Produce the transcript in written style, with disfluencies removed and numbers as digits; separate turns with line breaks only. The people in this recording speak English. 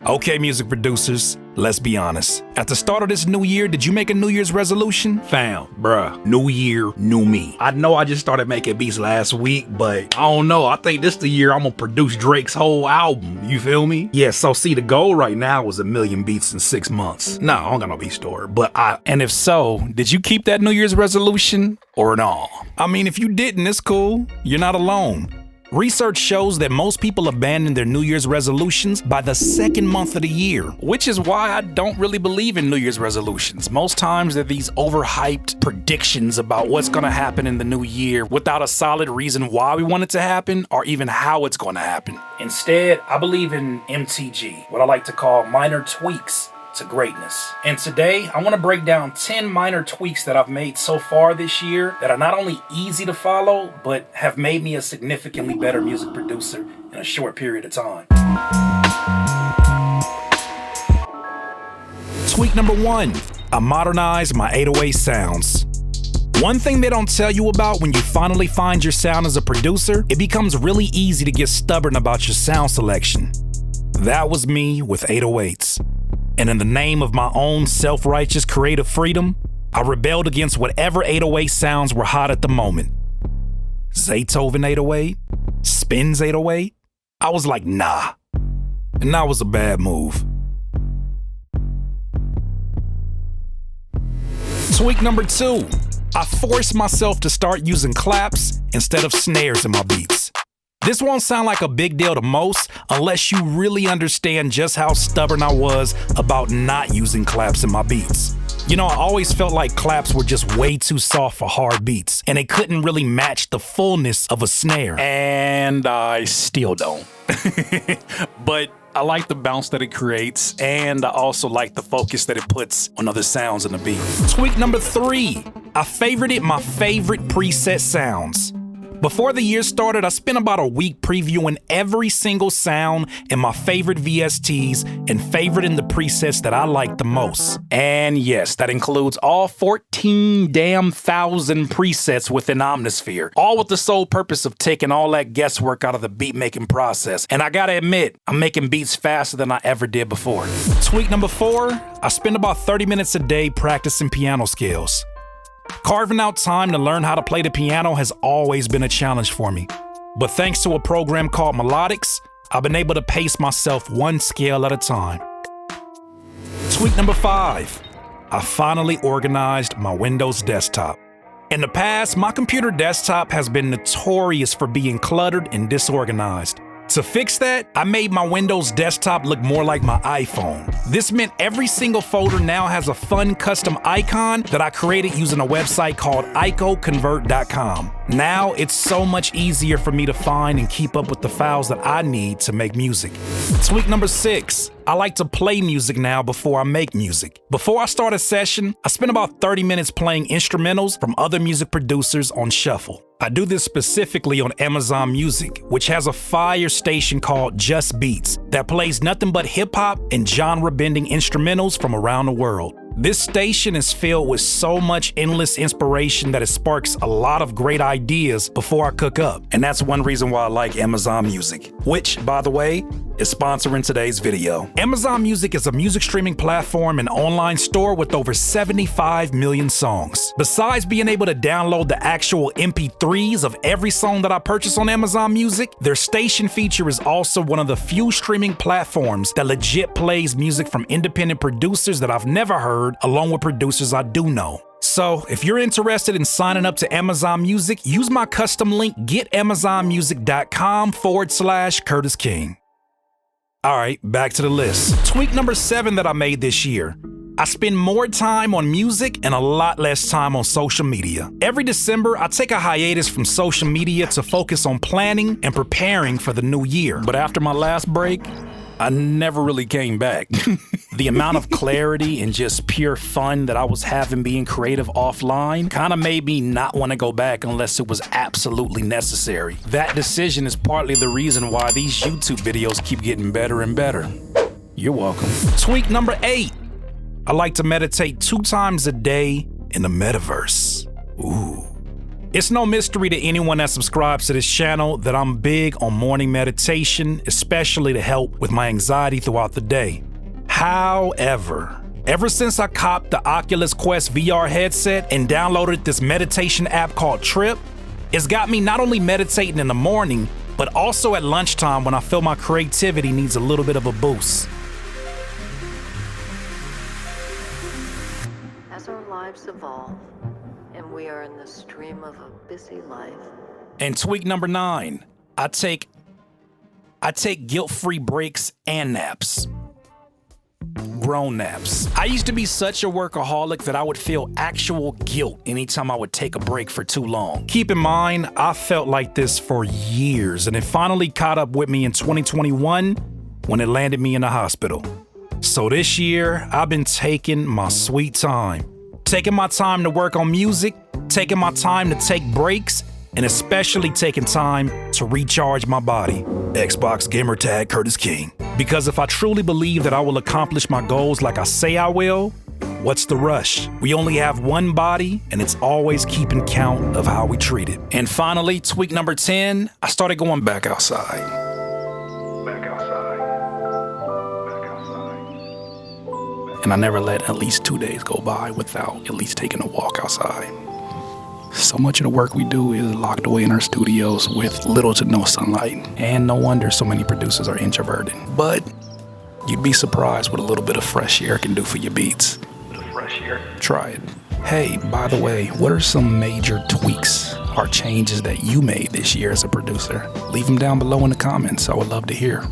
Okay, music producers, let's be honest. At the start of this new year, did you make a New Year's resolution? Fam, bruh, new year, new me. I know I just started making beats last week, but I don't know. I think this the year I'm gonna produce Drake's whole album. You feel me? Yeah, so see, the goal right now is 1 million beats in 6 months. No, I don't got no beat store, and if so, did you keep that New Year's resolution or no? I mean, if you didn't, it's cool. You're not alone. Research shows that most people abandon their New Year's resolutions by the second month of the year, which is why I don't really believe in New Year's resolutions. Most times they're these overhyped predictions about what's gonna happen in the new year without a solid reason why we want it to happen or even how it's gonna happen. Instead, I believe in MTG, what I like to call minor tweaks to greatness. And today, I want to break down 10 minor tweaks that I've made so far this year that are not only easy to follow, but have made me a significantly better music producer in a short period of time. Tweak number 1, I modernized my 808 sounds. One thing they don't tell you about when you finally find your sound as a producer, it becomes really easy to get stubborn about your sound selection. That was me with 808s. And in the name of my own self-righteous creative freedom, I rebelled against whatever 808 sounds were hot at the moment. Zaytoven 808, Spins 808, I was like, nah. And that was a bad move. Tweak number 2, I forced myself to start using claps instead of snares in my beats. This won't sound like a big deal to most unless you really understand just how stubborn I was about not using claps in my beats. You know, I always felt like claps were just way too soft for hard beats, and they couldn't really match the fullness of a snare. And I still don't. But I like the bounce that it creates, and I also like the focus that it puts on other sounds in the beat. Tweak number 3, I favorited my favorite preset sounds. Before the year started, I spent about a week previewing every single sound in my favorite VSTs and favoriting the presets that I liked the most. And yes, that includes all 14,000 presets within Omnisphere, all with the sole purpose of taking all that guesswork out of the beat making process. And I gotta admit, I'm making beats faster than I ever did before. Tweak number 4, I spend about 30 minutes a day practicing piano skills. Carving out time to learn how to play the piano has always been a challenge for me. But thanks to a program called Melodics, I've been able to pace myself one scale at a time. Tweak number 5, I finally organized my Windows desktop. In the past, my computer desktop has been notorious for being cluttered and disorganized. To fix that, I made my Windows desktop look more like my iPhone. This meant every single folder now has a fun custom icon that I created using a website called icoconvert.com. Now it's so much easier for me to find and keep up with the files that I need to make music. Tweak number 6, I like to play music now before I make music. Before I start a session, I spend about 30 minutes playing instrumentals from other music producers on shuffle. I do this specifically on Amazon Music, which has a fire station called Just Beats that plays nothing but hip-hop and genre-bending instrumentals from around the world. This station is filled with so much endless inspiration that it sparks a lot of great ideas before I cook up. And that's one reason why I like Amazon Music, which, by the way, is sponsoring today's video. Amazon Music is a music streaming platform and online store with over 75 million songs. Besides being able to download the actual MP3s of every song that I purchase on Amazon Music, their station feature is also one of the few streaming platforms that legit plays music from independent producers that I've never heard, along with producers I do know. So if you're interested in signing up to Amazon Music, use my custom link getamazonmusic.com/Curtis King. All right, back to the list. Tweak number 7 that I made this year. I spend more time on music and a lot less time on social media. Every December, I take a hiatus from social media to focus on planning and preparing for the new year. But after my last break, I never really came back. The amount of clarity and just pure fun that I was having being creative offline kind of made me not want to go back unless it was absolutely necessary. That decision is partly the reason why these YouTube videos keep getting better and better. You're welcome. Tweak number 8. I like to meditate 2 times a day in the metaverse. Ooh. It's no mystery to anyone that subscribes to this channel that I'm big on morning meditation, especially to help with my anxiety throughout the day. However, ever since I copped the Oculus Quest VR headset and downloaded this meditation app called Trip, it's got me not only meditating in the morning, but also at lunchtime when I feel my creativity needs a little bit of a boost.
As our lives evolve, and we are in the stream of a busy life.
And tweak number 9, I take guilt-free breaks and naps. Grown naps. I used to be such a workaholic that I would feel actual guilt anytime I would take a break for too long. Keep in mind, I felt like this for years, and it finally caught up with me in 2021 when it landed me in the hospital. So this year, I've been taking my sweet time. Taking my time to work on music, taking my time to take breaks, and especially taking time to recharge my body. Xbox gamer tag Curtis King. Because if I truly believe that I will accomplish my goals like I say I will, what's the rush? We only have one body, and it's always keeping count of how we treat it. And finally, tweak number 10, I started going back outside. And I never let at least 2 days go by without at least taking a walk outside. So much of the work we do is locked away in our studios with little to no sunlight. And no wonder so many producers are introverted. But you'd be surprised what a little bit of fresh air can do for your beats. Try it. Hey, by the way, what are some major tweaks or changes that you made this year as a producer? Leave them down below in the comments. I would love to hear.